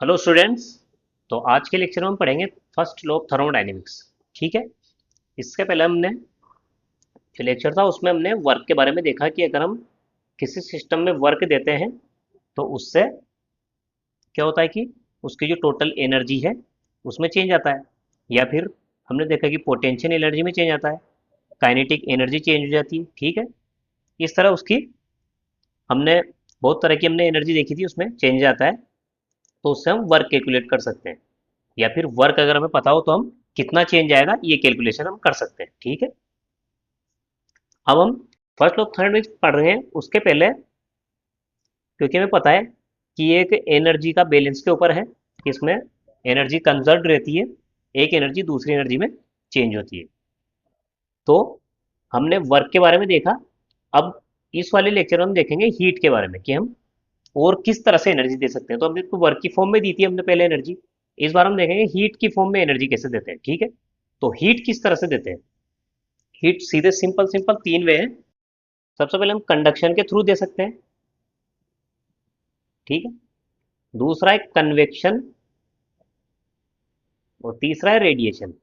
Hello students. तो आज के लेक्चर में हम पढ़ेंगे फर्स्ट लॉ ऑफ थर्मोडायनेमिक्स। ठीक है। इसके पहले हमने जो लेक्चर था उसमें हमने वर्क के बारे में देखा कि अगर हम किसी सिस्टम में वर्क देते हैं तो उससे क्या होता है कि उसकी जो टोटल एनर्जी है उसमें चेंज आता है, या फिर हमने देखा कि पोटेंशियल एनर्जी में चेंज आता है, काइनेटिक एनर्जी चेंज हो जाती है। ठीक है। इस तरह उसकी हमने बहुत तरह की हमने एनर्जी देखी थी, उसमें चेंज आता है। तो उससे हम वर्क कैलकुलेट कर सकते हैं, या फिर वर्क अगर हमें पता हो तो हम कितना चेंज आएगा ये कैलकुलेशन हम कर सकते हैं। ठीक है। अब हम फर्स्ट ऑफ थर्ड पढ़ रहे हैं, उसके पहले क्योंकि हमें पता है कि ये एक एनर्जी का बैलेंस के ऊपर है कि इसमें एनर्जी कंजर्व रहती है, एक एनर्जी दूसरी एनर्जी में चेंज होती है। तो हमने वर्क के बारे में देखा। अब इस वाले लेक्चर में हम देखेंगे हीट के बारे में कि हम और किस तरह से एनर्जी दे सकते हैं। तो हमने इसको वर्क की फॉर्म में दी थी हमने पहले एनर्जी, इस बार हम देखेंगे हीट की फॉर्म में एनर्जी कैसे देते हैं। ठीक है। तो हीट किस तरह से देते हैं। हीट सीधे सिंपल सिंपल तीन वे हैं। सबसे पहले हम कंडक्शन के थ्रू दे सकते हैं। ठीक है। दूसरा है कन्वेक्शन, और तीसरा है रेडिएशन।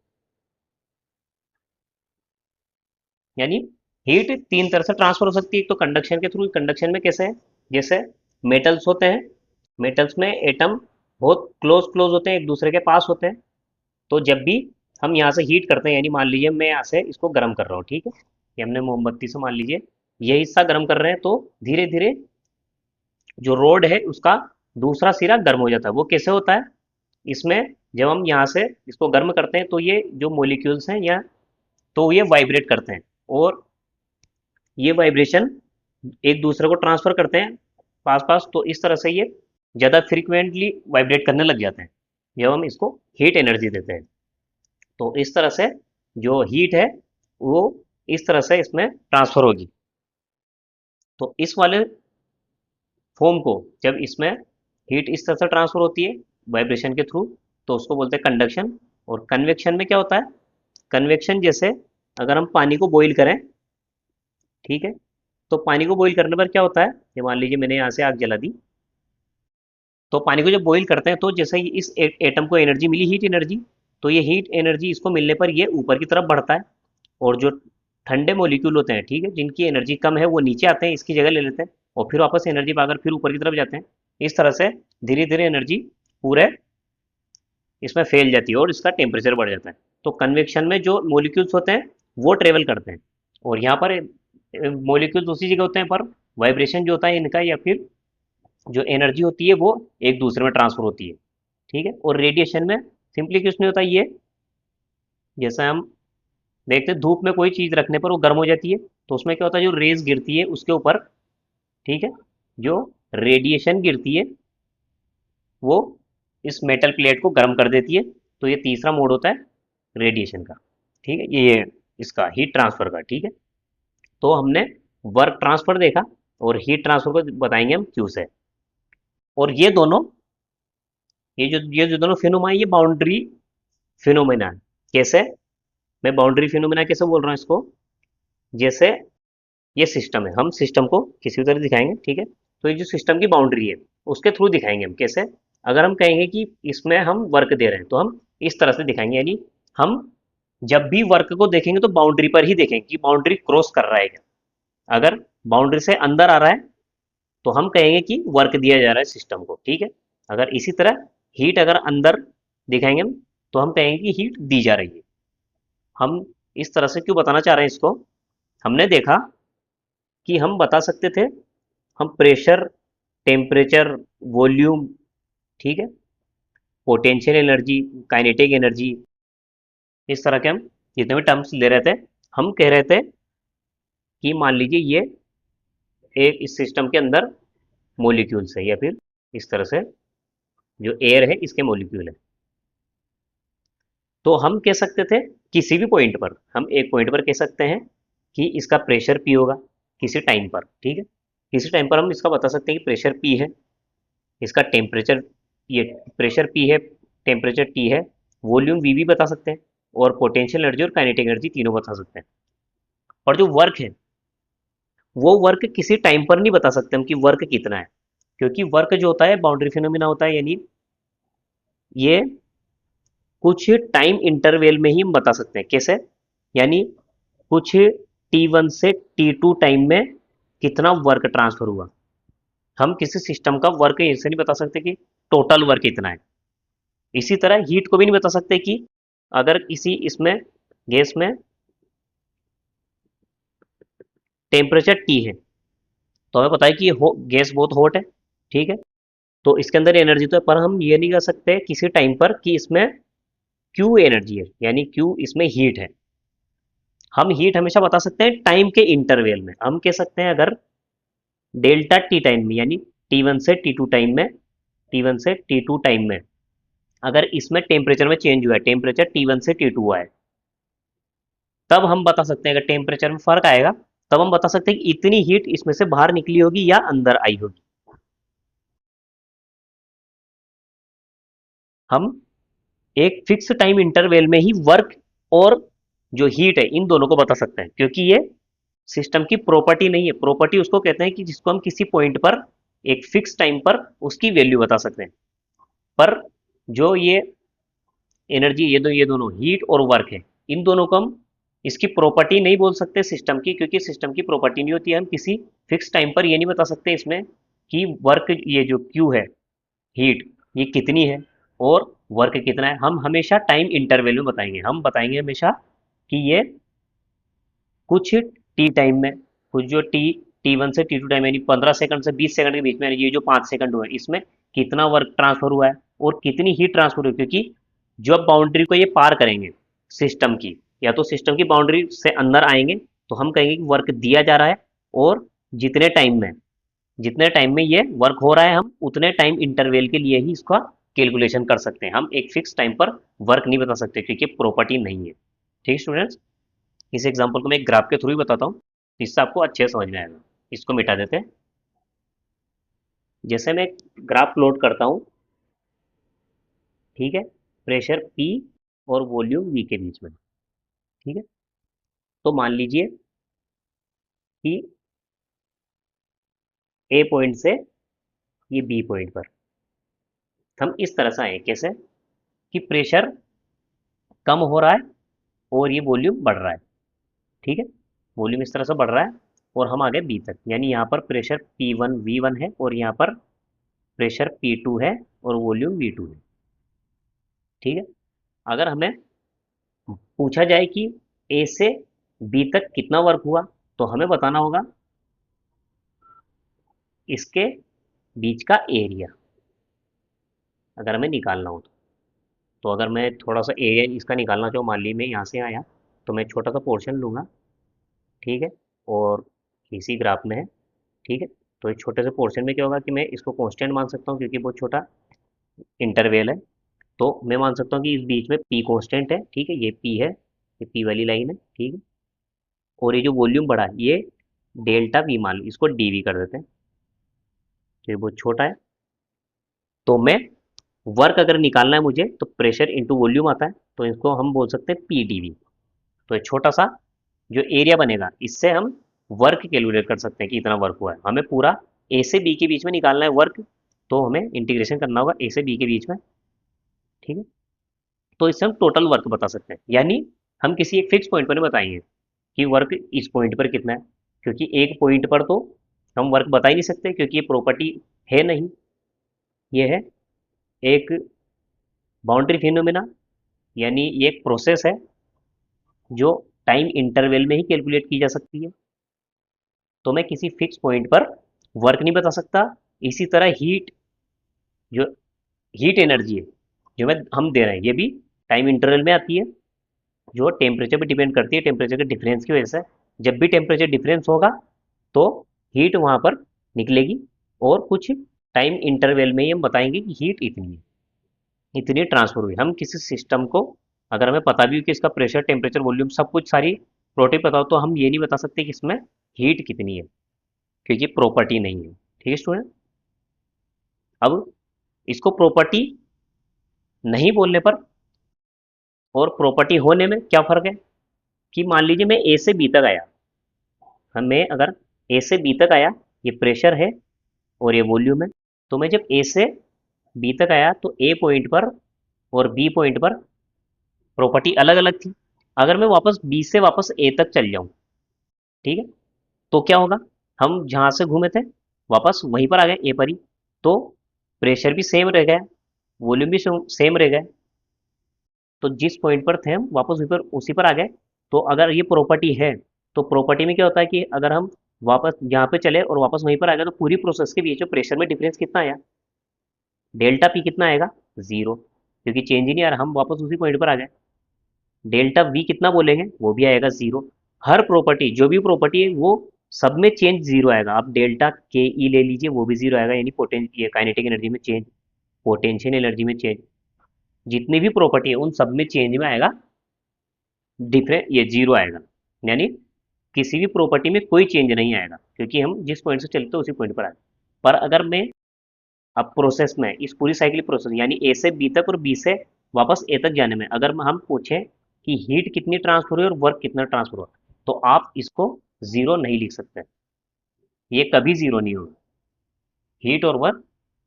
यानी हीट तीन तरह से ट्रांसफर हो सकती है। एक तो कंडक्शन के थ्रू। कंडक्शन में कैसे है, जैसे मेटल्स होते हैं, मेटल्स में एटम बहुत क्लोज क्लोज होते हैं, एक दूसरे के पास होते हैं। तो जब भी हम यहाँ से हीट करते हैं, यानी मान लीजिए मैं यहाँ से इसको गर्म कर रहा हूँ, ठीक है, ये हमने मोमबत्ती से मान लीजिए ये हिस्सा गर्म कर रहे हैं, तो धीरे धीरे जो रोड है उसका दूसरा सिरा गर्म हो जाता है। वो कैसे होता है, इसमें जब हम यहाँ से इसको गर्म करते हैं तो ये जो मोलिक्यूल्स हैं या तो ये वाइब्रेट करते हैं, और ये वाइब्रेशन एक दूसरे को ट्रांसफर करते हैं पास पास। तो इस तरह से ये ज़्यादा फ्रिक्वेंटली वाइब्रेट करने लग जाते हैं जब हम इसको हीट एनर्जी देते हैं। तो इस तरह से जो हीट है वो इस तरह से इसमें ट्रांसफर होगी। तो इस वाले फॉर्म को जब इसमें हीट इस तरह से ट्रांसफर होती है वाइब्रेशन के थ्रू, तो उसको बोलते हैं कंडक्शन। और कन्वेक्शन में क्या होता है, कन्वेक्शन जैसे अगर हम पानी को बॉईल करें, ठीक है, तो पानी को बॉईल करने पर क्या होता है, ये मान लीजिए मैंने यहाँ से आग जला दी, तो पानी को जब बॉईल करते हैं तो जैसे ही इस एटम को एनर्जी मिली, हीट एनर्जी, तो ये हीट एनर्जी इसको मिलने पर ये ऊपर की तरफ बढ़ता है। और जो ठंडे मॉलिक्यूल होते हैं, ठीक है, जिनकी एनर्जी कम है, वो नीचे आते हैं, इसकी जगह ले लेते हैं, और फिर वापस एनर्जी पाकर फिर ऊपर की तरफ जाते हैं। इस तरह से धीरे धीरे एनर्जी पूरे इसमें फैल जाती है और इसका टेम्परेचर बढ़ जाता है। तो कन्वेक्शन में जो मॉलिक्यूल्स होते हैं वो ट्रेवल करते हैं, और यहाँ पर मॉलिक्यूल्स उसी जगह होते हैं, पर वाइब्रेशन जो होता है इनका या फिर जो एनर्जी होती है वो एक दूसरे में ट्रांसफर होती है। ठीक है। और रेडिएशन में सिंपली कुछ नहीं होता, ये जैसा हम देखते हैं धूप में कोई चीज़ रखने पर वो गर्म हो जाती है, तो उसमें क्या होता है, जो रेज गिरती है उसके ऊपर, ठीक है, जो रेडिएशन गिरती है वो इस मेटल प्लेट को गर्म कर देती है। तो ये तीसरा मोड होता है रेडिएशन का। ठीक है, ये इसका हीट ट्रांसफर का। ठीक है। तो हमने वर्क ट्रांसफर देखा, और हीट ट्रांसफर को बताएंगे हम क्यू से। और ये जो दोनों फिनोमा है, ये बाउंड्री फिनोमेना है। कैसे, मैं बाउंड्री फिनोमेना कैसे बोल रहा हूँ इसको, जैसे ये सिस्टम है, हम सिस्टम को किसी भी तरह दिखाएंगे, ठीक है, तो ये जो सिस्टम की बाउंड्री है उसके थ्रू दिखाएंगे हम। कैसे, अगर हम कहेंगे कि इसमें हम वर्क दे रहे हैं तो हम इस तरह से दिखाएंगे, यानी हम जब भी वर्क को देखेंगे तो बाउंड्री पर ही देखेंगे कि बाउंड्री क्रॉस कर रहा है क्या। अगर बाउंड्री से अंदर आ रहा है तो हम कहेंगे कि वर्क दिया जा रहा है सिस्टम को। ठीक है। अगर इसी तरह हीट अगर अंदर दिखाएंगे हम, तो हम कहेंगे कि हीट दी जा रही है। हम इस तरह से क्यों बताना चाह रहे हैं इसको, हमने देखा कि हम बता सकते थे, हम प्रेशर, टेम्परेचर, वॉल्यूम, ठीक है, पोटेंशियल एनर्जी, काइनेटिक एनर्जी, इस तरह के हम जितने भी टर्म्स ले रहे थे, हम कह रहे थे कि मान लीजिए ये एक इस सिस्टम के अंदर मॉलिक्यूल्स है, या फिर इस तरह से जो एयर है इसके मॉलिक्यूल है। तो हम कह सकते थे किसी भी पॉइंट पर, हम एक पॉइंट पर कह सकते हैं कि इसका प्रेशर पी होगा किसी टाइम पर। ठीक है। किसी टाइम पर हम इसका बता सकते हैं कि प्रेशर पी है, इसका टेम्परेचर, ये प्रेशर पी है, टेम्परेचर टी है, वॉल्यूम वी भी बता सकते हैं, और पोटेंशियल एनर्जी और काइनेटिक एनर्जी तीनों बता सकते हैं। और जो वर्क है वो वर्क किसी टाइम पर नहीं बता सकते हम कि वर्क कितना है, क्योंकि वर्क जो होता है बाउंड्री फिनोमिना होता है, यानी ये कुछ टाइम इंटरवल में ही हम बता सकते हैं। कैसे? यानी कुछ T1 से T2 टाइम में कितना वर्क ट्रांसफर हुआ। हम किसी सिस्टम का वर्क ऐसे नहीं बता सकते कि टोटल वर्क कितना है। इसी तरह हीट को भी नहीं बता सकते कि अगर किसी इसमें गैस में टेम्परेचर T है, तो हमें पता है कि ये गैस बहुत हॉट है, ठीक है, तो इसके अंदर एनर्जी तो है, पर हम ये नहीं कह सकते किसी टाइम पर कि इसमें क्यू एनर्जी है, यानी क्यू इसमें हीट है। हम हीट हमेशा बता सकते हैं टाइम के इंटरवल में। हम कह सकते हैं अगर डेल्टा टी टाइम में, यानी T1 से T2 टाइम में, T1 से T2 टाइम में अगर इसमें टेम्परेचर में चेंज हुआ है, टेम्परेचर T1 से T2 हुआ है, तब हम बता सकते हैं, अगर टेम्परेचर में फर्क आएगा तब हम बता सकते हैं कि इतनी हीट इसमें से बाहर निकली होगी या अंदर आई होगी। हम एक फिक्स टाइम इंटरवल में ही वर्क और जो हीट है इन दोनों को बता सकते हैं, क्योंकि ये सिस्टम की प्रॉपर्टी नहीं है। प्रॉपर्टी उसको कहते हैं कि जिसको हम किसी पॉइंट पर एक फिक्स टाइम पर उसकी वैल्यू बता सकते हैं। पर जो ये एनर्जी, ये दोनों हीट और वर्क है, इन दोनों को हम इसकी प्रॉपर्टी नहीं बोल सकते सिस्टम की, क्योंकि सिस्टम की प्रॉपर्टी नहीं होती है। हम किसी फिक्स टाइम पर ये नहीं बता सकते इसमें कि वर्क, ये जो क्यू है, हीट, ये कितनी है और वर्क कितना है। हम हमेशा टाइम इंटरवल में बताएंगे। हम बताएंगे हमेशा कि ये कुछ टी टाइम में, कुछ जो T1 से T2 टाइम, यानी 15 सेकंड से 20 सेकंड के बीच में, ये जो 5 सेकंड हुआ है, इसमें कितना वर्क ट्रांसफर हुआ है और कितनी हीट ट्रांसफर हुई। क्योंकि जब बाउंड्री को ये पार करेंगे सिस्टम की, या तो सिस्टम की बाउंड्री से अंदर आएंगे, तो हम कहेंगे कि वर्क दिया जा रहा है और जितने टाइम में, जितने टाइम में ये वर्क हो रहा है, हम उतने टाइम इंटरवल के लिए ही इसका कैलकुलेशन कर सकते हैं। हम एक फिक्स टाइम पर वर्क नहीं बता सकते, क्योंकि प्रॉपर्टी नहीं है। ठीक स्टूडेंट्स, इस एग्जांपल को मैं एक ग्राफ के थ्रू ही बताता हूँ, इससे आपको अच्छे से समझ में आएगा। इसको मिटा देते हैं। जैसे मैं ग्राफ प्लॉट करता हूँ, ठीक है, प्रेशर P और वॉल्यूम V के बीच में, ठीक है, तो मान लीजिए कि A पॉइंट से ये B पॉइंट पर हम इस तरह से आए। कैसे? कि प्रेशर कम हो रहा है और ये वॉल्यूम बढ़ रहा है, ठीक है, वॉल्यूम इस तरह से बढ़ रहा है और हम आ गए B तक, यानी यहाँ पर प्रेशर P1 V1 है और यहाँ पर प्रेशर P2 है और वॉल्यूम V2 है, ठीक है। अगर हमें पूछा जाए कि ए से बी तक कितना वर्क हुआ, तो हमें बताना होगा इसके बीच का एरिया, अगर हमें निकालना हो तो अगर मैं थोड़ा सा एरिया इसका निकालना चाहूँ, मान ली मैं यहाँ से आया, तो मैं छोटा सा पोर्शन लूँगा, ठीक है, और इसी ग्राफ में है, ठीक है, तो इस छोटे से पोर्शन में क्या होगा कि मैं इसको कांस्टेंट मान सकता हूँ, क्योंकि बहुत छोटा इंटरवल है। तो मैं मान सकता हूँ कि इस बीच में पी कांस्टेंट है, ठीक है, ये पी है, ये पी वाली लाइन है, ठीक है, और ये जो वॉल्यूम बढ़ा है ये डेल्टा वी, मान लो इसको डीवी कर देते हैं, तो ये बहुत छोटा है। तो मैं वर्क अगर निकालना है मुझे, तो प्रेशर इंटू वॉल्यूम आता है, तो इसको हम बोल सकते हैं पी डीवी। तो ये छोटा सा जो एरिया बनेगा, इससे हम वर्क कैलकुलेट कर सकते हैं कि इतना वर्क हुआ है। हमें पूरा ए से बी के बीच में निकालना है वर्क, तो हमें इंटीग्रेशन करना होगा ए से बी के बीच में, ठीक है, तो इससे हम टोटल वर्क बता सकते हैं। यानी हम किसी एक फिक्स पॉइंट पर नहीं बताएंगे कि वर्क इस पॉइंट पर कितना है, क्योंकि एक पॉइंट पर तो हम वर्क बता ही नहीं सकते, क्योंकि ये प्रॉपर्टी है नहीं। ये है एक बाउंड्री फिनोमेना, यानी ये एक प्रोसेस है जो टाइम इंटरवल में ही कैलकुलेट की जा सकती है। तो मैं किसी फिक्स पॉइंट पर वर्क नहीं बता सकता। इसी तरह हीट, जो हीट एनर्जी है जो हम दे रहे हैं, ये भी टाइम इंटरवल में आती है, जो टेम्परेचर पे डिपेंड करती है, टेम्परेचर के डिफरेंस की वजह से। जब भी टेम्परेचर डिफरेंस होगा तो हीट वहाँ पर निकलेगी, और कुछ टाइम इंटरवल में ही हम बताएंगे कि हीट इतनी है, इतनी ट्रांसफर हुई। हम किसी सिस्टम को, अगर हमें पता भी हो कि इसका प्रेशर, टेम्परेचर, वॉल्यूम सब कुछ, सारी प्रॉपर्टी पता हो, तो हम ये नहीं बता सकते कि इसमें हीट कितनी है, क्योंकि प्रॉपर्टी नहीं है। ठीक है स्टूडेंट, अब इसको प्रॉपर्टी नहीं बोलने पर और प्रॉपर्टी होने में क्या फ़र्क है, कि मान लीजिए मैं ए से बी तक आया, हमें अगर ए से बी तक आया, ये प्रेशर है और ये वॉल्यूम है, तो मैं जब ए से बी तक आया तो ए पॉइंट पर और बी पॉइंट पर प्रॉपर्टी अलग अलग थी। अगर मैं वापस बी से वापस ए तक चल जाऊं, ठीक है, तो क्या होगा, हम जहां से घूमे थे वापस वहीं पर आ गए, ए पर ही। तो प्रेशर भी सेम रह गया, वॉल्यूम भी सेम रह गया। तो जिस पॉइंट पर थे हम वापस वहीं पर उसी पर आ गए। तो अगर ये प्रॉपर्टी है, तो प्रॉपर्टी में क्या होता है कि अगर हम वापस यहाँ पे चले और वापस वहीं पर आ गए, तो पूरी प्रोसेस के बीच में प्रेशर में डिफरेंस कितना आया, डेल्टा पी कितना आएगा, जीरो, क्योंकि चेंज ही नहीं आ रहा, हम वापस उसी पॉइंट पर आ गए। डेल्टा वी कितना बोलेंगे, वो भी आएगा जीरो। हर प्रॉपर्टी, जो भी प्रॉपर्टी है वो सब में चेंज जीरो आएगा। आप डेल्टा के ई ले लीजिए, वो भी जीरो आएगा, यानी ये काइनेटिक एनर्जी में चेंज, पोटेंशियल एनर्जी में चेंज, जितनी भी प्रॉपर्टी है उन सब में चेंज में आएगा, डिफरेंट ये जीरो आएगा। यानी किसी भी प्रॉपर्टी में कोई चेंज नहीं आएगा, क्योंकि हम जिस पॉइंट से चलते हैं उसी पॉइंट पर आए। पर अगर मैं अब प्रोसेस में इस पूरी साइक्लिक प्रोसेस यानी ए से बी तक और बी से वापस ए तक जाने में अगर हम पूछें कि हीट कितनी ट्रांसफर हुई और वर्क कितना ट्रांसफर हुआ, तो आप इसको जीरो नहीं लिख सकते, ये कभी जीरो नहीं होगा। हीट और वर्क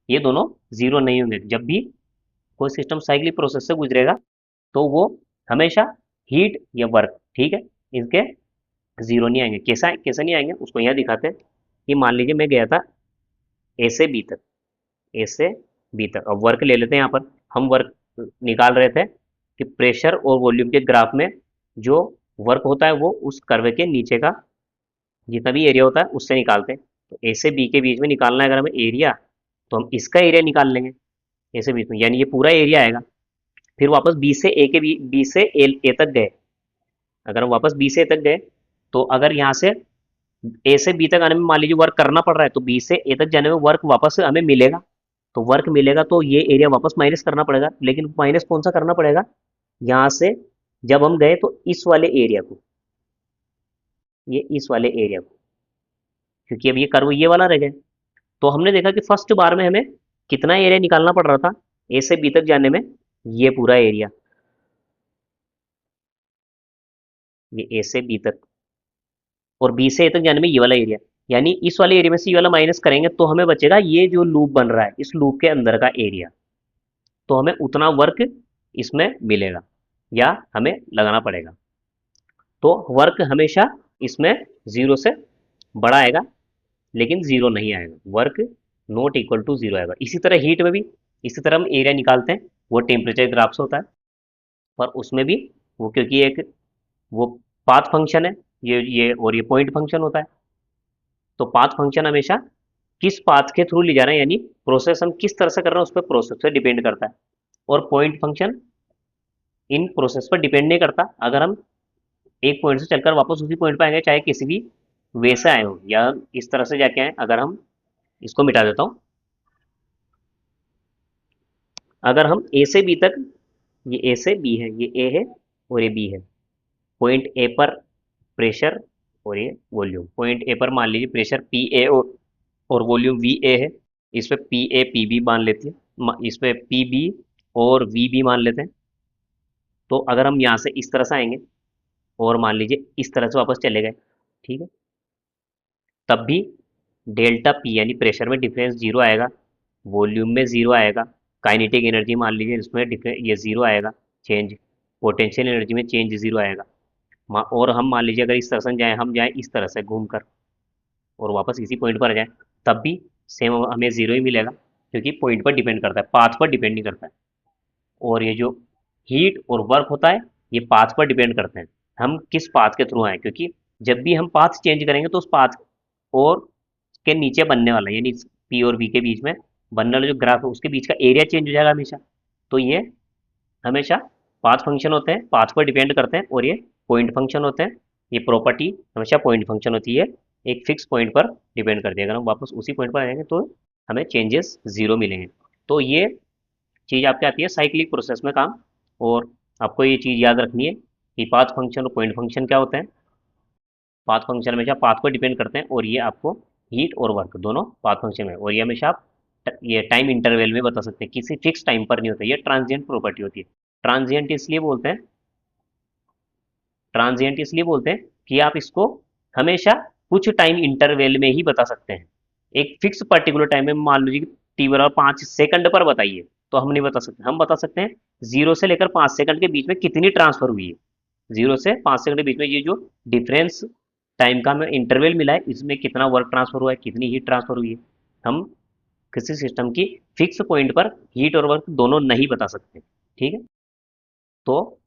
ये दोनों जीरो नहीं होंगे। जब भी कोई सिस्टम साइक्लिक प्रोसेस से गुजरेगा तो वो हमेशा हीट या वर्क, ठीक है, इनके जीरो नहीं आएंगे। कैसा कैसे नहीं आएंगे उसको यहाँ दिखाते हैं कि मान लीजिए मैं गया था ए से बी तक, ए से बी तक, अब वर्क ले लेते हैं। यहाँ पर हम वर्क निकाल रहे थे कि प्रेशर और वॉल्यूम के ग्राफ में जो वर्क होता है वो उस कर्व के नीचे का जितना भी एरिया होता है उससे निकालते हैं। तो ए से बी के बीच में निकालना है अगर हमें एरिया, तो हम इसका एरिया निकाल लेंगे ए से बीच में, यानी ये पूरा एरिया आएगा। फिर वापस बी से ए के बी से ए तक गए, अगर हम वापस बी से ए तक गए, तो अगर यहाँ से ए से बी तक आने में मान लीजिए वर्क करना पड़ रहा है, तो बी से ए तक जाने में वर्क वापस हमें मिलेगा। तो वर्क मिलेगा तो ये एरिया वापस माइनस करना पड़ेगा, लेकिन माइनस कौन सा करना पड़ेगा, यहाँ से जब हम गए तो इस वाले एरिया को, ये इस वाले एरिया को, क्योंकि अब ये कर्व ये वाला रह गया। तो हमने देखा कि फर्स्ट बार में हमें कितना एरिया निकालना पड़ रहा था ए से बी तक जाने में, ये पूरा एरिया, ये ए से बी तक, और बी से ए तक जाने में ये वाला एरिया, यानी इस वाले एरिया में से ये वाला माइनस करेंगे तो हमें बचेगा ये जो लूप बन रहा है इस लूप के अंदर का एरिया। तो हमें उतना वर्क इसमें मिलेगा या हमें लगाना पड़ेगा। तो वर्क हमेशा इसमें जीरो से बड़ा आएगा, लेकिन जीरो नहीं आएगा, work not equal to zero आएगा। इसी तरह हीट में भी इसी तरह हम एरिया निकालते हैं, वो टेम्परेचर ग्राफ से होता है। पर उसमें भी वो क्योंकि एक वो पाथ फंक्शन है, ये और ये पॉइंट फंक्शन होता है। तो पाथ फंक्शन हमेशा किस पाथ के थ्रू ले जा रहे हैं, यानी प्रोसेस हम किस तरह से कर रहे हैं उस पर प्रोसेस से डिपेंड करता है। और पॉइंट फंक्शन इन प्रोसेस पर डिपेंड नहीं करता। अगर हम एक पॉइंट से चलकर वापस उसी पॉइंट पर आएंगे, चाहे किसी भी वे से आए हो या इस तरह से जाके आए। अगर हम इसको मिटा देता हूँ, अगर हम ए से बी तक, ये ए से बी है, ये ए है और ये बी है, पॉइंट ए पर प्रेशर और ये वॉल्यूम, पॉइंट ए पर मान लीजिए प्रेशर पी ए और वॉल्यूम वी ए है, इस पे पी ए पी बी मान लेते हैं, इस पे पी बी और वी बी मान लेते हैं। तो अगर हम यहाँ से इस तरह से आएंगे और मान लीजिए इस तरह से वापस चले गए, ठीक है, तब भी डेल्टा पी यानी प्रेशर में डिफरेंस जीरो आएगा, वॉल्यूम में जीरो आएगा, काइनेटिक एनर्जी मान लीजिए इसमें ये जीरो आएगा चेंज, पोटेंशियल एनर्जी में चेंज जीरो आएगा। और हम मान लीजिए अगर इस तरह से जाएँ, हम जाएँ इस तरह से घूम कर और वापस इसी पॉइंट पर आ जाए, तब भी सेम हमें जीरो ही मिलेगा, क्योंकि पॉइंट पर डिपेंड करता है, पाथ पर डिपेंड नहीं करता है। और ये जो हीट और वर्क होता है ये पाथ पर डिपेंड करते हैं, हम किस पाथ के थ्रू आए, क्योंकि जब भी हम पाथ चेंज करेंगे तो उस पाथ और के नीचे बनने वाला यानी पी और बी के बीच में बनने वाला जो ग्राफ है उसके बीच का एरिया चेंज हो जाएगा हमेशा। तो ये हमेशा पाथ फंक्शन होते हैं, पाथ पर डिपेंड करते हैं, और ये पॉइंट फंक्शन होते हैं। ये प्रॉपर्टी हमेशा पॉइंट फंक्शन होती है, एक फिक्स पॉइंट पर डिपेंड करती है। अगर हम वापस उसी पॉइंट पर आएंगे तो हमें चेंजेस जीरो मिलेंगे। तो ये चीज़ आपके आती है साइक्लिक प्रोसेस में काम। और आपको ये चीज़ याद रखनी है कि पाथ फंक्शन और पॉइंट फंक्शन क्या होते हैं। पाथ फंक्शन हमेशा पाथ पर डिपेंड करते हैं, और ये आपको हीट और वर्क दोनों पाथ फंक्शन में, और ये हमेशा आप ये टाइम इंटरवल में बता सकते हैं, किसी फिक्स टाइम पर नहीं होता। ये ट्रांजिएंट प्रॉपर्टी होती है। ट्रांजिएंट इसलिए बोलते हैं, ट्रांजिएंट इसलिए बोलते हैं कि आप इसको हमेशा कुछ टाइम इंटरवल में ही बता सकते हैं। एक फिक्स पर्टिकुलर टाइम में मान लीजिए t बराबर 5 सेकंड पर बताइए, तो हम नहीं बता सकते। हम बता सकते हैं 0 से लेकर 5 सेकंड के बीच में कितनी ट्रांसफर हुई है। 0 से 5 सेकंड के बीच में ये जो डिफरेंस टाइम का हमें इंटरवल मिला है, इसमें कितना वर्क ट्रांसफर हुआ है, कितनी हीट ट्रांसफर हुई है। हम किसी सिस्टम की फिक्स पॉइंट पर हीट और वर्क दोनों नहीं बता सकते। ठीक है, तो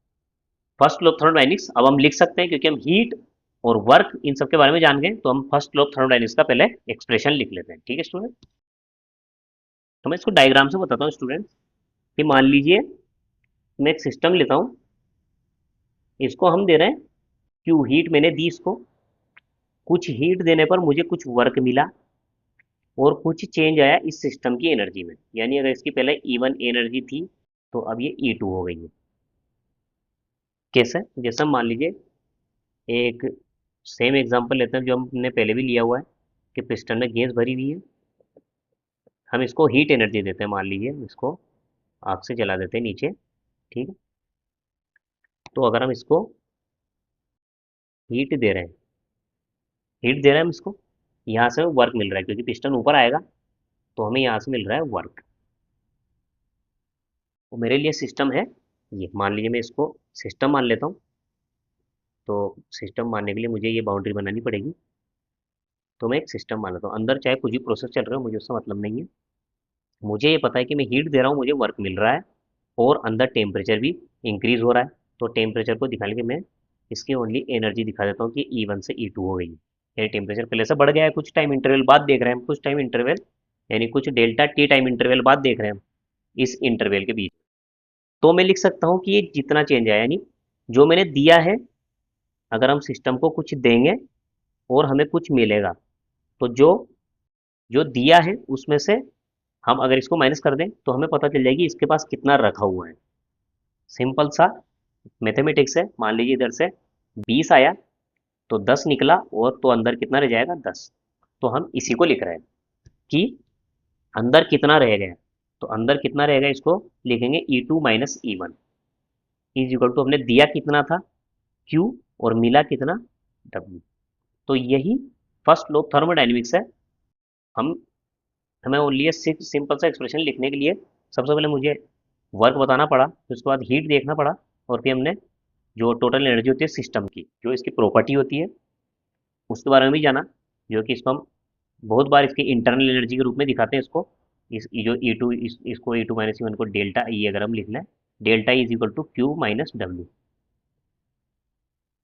फर्स्ट लॉ ऑफ थर्मोडायनेमिक्स अब हम लिख सकते हैं, क्योंकि हम हीट और वर्क इन सब के बारे में जान गए, तो हम फर्स्ट लॉ ऑफ थर्मोडायनेमिक्स का पहले एक्सप्रेशन लिख लेते हैं। ठीक है स्टूडेंट, तो मैं इसको डायग्राम से बताता हूँ स्टूडेंट, कि मान लीजिए मैं एक सिस्टम लेता हूँ, इसको हम दे रहे हैं क्यू हीट, मैंने दी इसको, कुछ हीट देने पर मुझे कुछ वर्क मिला और कुछ चेंज आया इस सिस्टम की एनर्जी में। यानी अगर इसकी पहले E1 एनर्जी थी, तो अब ये E2 हो गई है। कैसे? जैसे हम मान लीजिए एक सेम एग्जांपल लेते हैं जो हमने पहले भी लिया हुआ है, कि पिस्टन में गैस भरी हुई है, हम इसको हीट एनर्जी देते हैं। मान लीजिए इसको आग से जला देते हैं नीचे। ठीक है, तो अगर हम इसको हीट दे रहे हैं, हीट दे रहे हैं हम इसको, यहाँ से हमें वर्क मिल रहा है, क्योंकि पिस्टन ऊपर आएगा तो हमें यहाँ से मिल रहा है वर्क। तो मेरे लिए सिस्टम है ये, मान लीजिए मैं इसको सिस्टम मान लेता हूँ। तो सिस्टम मानने के लिए मुझे ये बाउंड्री बनानी पड़ेगी। तो मैं एक सिस्टम मान लेता हूँ, अंदर चाहे कुछ भी प्रोसेस चल रहा हो, मुझे उससे मतलब नहीं है। मुझे ये पता है कि मैं हीट दे रहा हूँ, मुझे वर्क मिल रहा है, और अंदर टेम्परेचर भी इंक्रीज हो रहा है। तो टेम्परेचर को दिखाने के मैं इसकी ओनली एनर्जी दिखा देता हूँ कि E1 से E2 हो गई है। यानी टेम्परेचर पहले से बढ़ गया है, कुछ टाइम इंटरवल बाद देख रहे हैं हम, कुछ टाइम इंटरवल यानी कुछ डेल्टा टी टाइम इंटरवल बाद देख रहे हैं हम, इस इंटरवल के बीच। तो मैं लिख सकता हूँ कि ये जितना चेंज आया, यानी जो मैंने दिया है, अगर हम सिस्टम को कुछ देंगे और हमें कुछ मिलेगा, तो जो जो दिया है उसमें से हम अगर इसको माइनस कर दें, तो हमें पता चल जाएगी इसके पास कितना रखा हुआ है। सिंपल सा मैथमेटिक्स है। मान लीजिए इधर से 20 आया, तो 10 निकला, और तो अंदर कितना रह जाएगा, 10। तो हम इसी को लिख रहे हैं कि अंदर कितना रह गया। तो अंदर कितना रहेगा, इसको लिखेंगे E2 minus E1 is equal to, हमने दिया कितना था Q और मिला कितना W। तो यही फर्स्ट लॉ ऑफ थर्मोडायनेमिक्स है। हम हमें ओनली सिंपल सा एक्सप्रेशन लिखने के लिए सबसे पहले मुझे वर्क बताना पड़ा, फिर उसके बाद हीट देखना पड़ा, और फिर हमने जो टोटल एनर्जी होती है सिस्टम की, जो इसकी प्रॉपर्टी होती है, उसके बारे में भी जाना, जो कि इसको हम बहुत बार इसकी इंटरनल एनर्जी के रूप में दिखाते हैं इसको। इस जो E2, इसको E2 माइनस E1 को डेल्टा ई अगर हम लिख लें, delta is equal to Q minus W,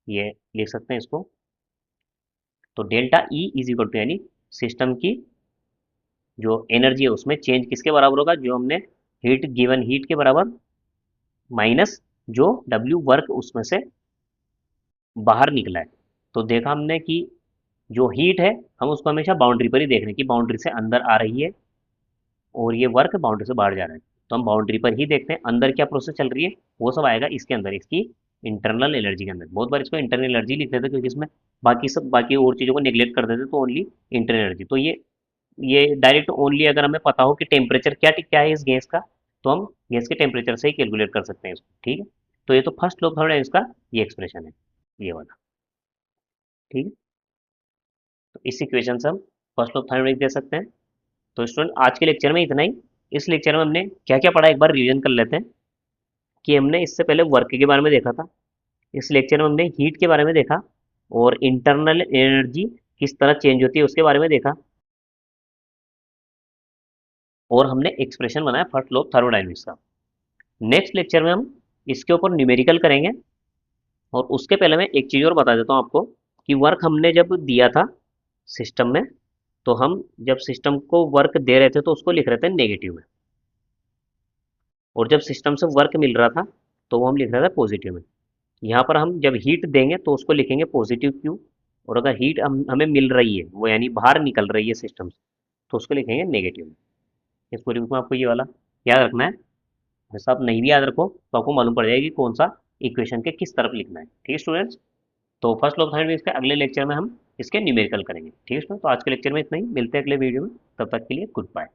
ये लिख सकते हैं इसको। तो delta E is equal to, यानी सिस्टम की जो एनर्जी है उसमें चेंज किसके बराबर होगा, जो हमने हीट गिवन हीट के बराबर, माइनस जो W वर्क उसमें से बाहर निकला है। तो देखा हमने कि जो हीट है, हम उसको हमेशा बाउंड्री पर ही देख रहे हैं कि बाउंड्री से अंदर आ रही है, और ये वर्क बाउंड्री से बाहर जा रहा है। तो हम बाउंड्री पर ही देखते हैं अंदर क्या प्रोसेस चल रही है, वो सब आएगा इसके अंदर, इसकी इंटरनल एनर्जी के अंदर। बहुत बार इसको इंटरनल एनर्जी लिख देते हैं, क्योंकि इसमें बाकी और चीज़ों को निगलेक्ट कर देते हैं, तो ओनली इंटरनल एनर्जी। तो ये डायरेक्ट ओनली अगर हमें पता हो कि टेम्परेचर क्या क्या है इस गैस का, तो हम गैस के टेम्परेचर से ही कैलकुलेट कर सकते हैं इसको। ठीक है, तो ये तो फर्स्ट लॉ ऑफ थर्मोडायनेमिक्स का ये एक्सप्रेशन है, ये वाला। ठीक है, तो इस इक्वेशन से हम फर्स्ट लॉ ऑफ थर्मोडायनेमिक्स दे सकते हैं। तो स्टूडेंट आज के लेक्चर में इतना ही। इस लेक्चर में हमने क्या क्या पढ़ा, एक बार रिवीजन कर लेते हैं। कि हमने इससे पहले वर्क के बारे में देखा था, इस लेक्चर में हमने हीट के बारे में देखा, और इंटरनल एनर्जी किस तरह चेंज होती है उसके बारे में देखा, और हमने एक्सप्रेशन बनाया फर्स्ट लॉ ऑफ थर्मोडायनेमिक्स का। नेक्स्ट लेक्चर में हम इसके ऊपर न्यूमेरिकल करेंगे। और उसके पहले मैं एक चीज़ और बता देता हूँ आपको, कि वर्क हमने जब दिया था सिस्टम में, तो हम जब सिस्टम को वर्क दे रहे थे तो उसको लिख रहे थे नेगेटिव में, और जब सिस्टम से वर्क मिल रहा था तो वो हम लिख रहे थे पॉजिटिव में। यहाँ पर हम जब हीट देंगे तो उसको लिखेंगे पॉजिटिव क्यू, और अगर हीट हमें मिल रही है, वो यानी बाहर निकल रही है सिस्टम से, तो उसको लिखेंगे नेगेटिव में। इस पूरी बुक में आपको ये वाला याद रखना है। ऐसा आप नहीं भी याद रखो तो आपको मालूम पड़ जाएगी कौन सा इक्वेशन के किस तरफ लिखना है। ठीक है स्टूडेंट्स, तो फर्स्ट लॉ ऑफ थर्मोडायनेमिक्स के अगले लेक्चर में हम इसके न्यूमेरिकल करेंगे। ठीक है स्टूडेंट, तो आज के लेक्चर में इतना ही, मिलते हैं अगले वीडियो में, तब तक के लिए गुड बाय।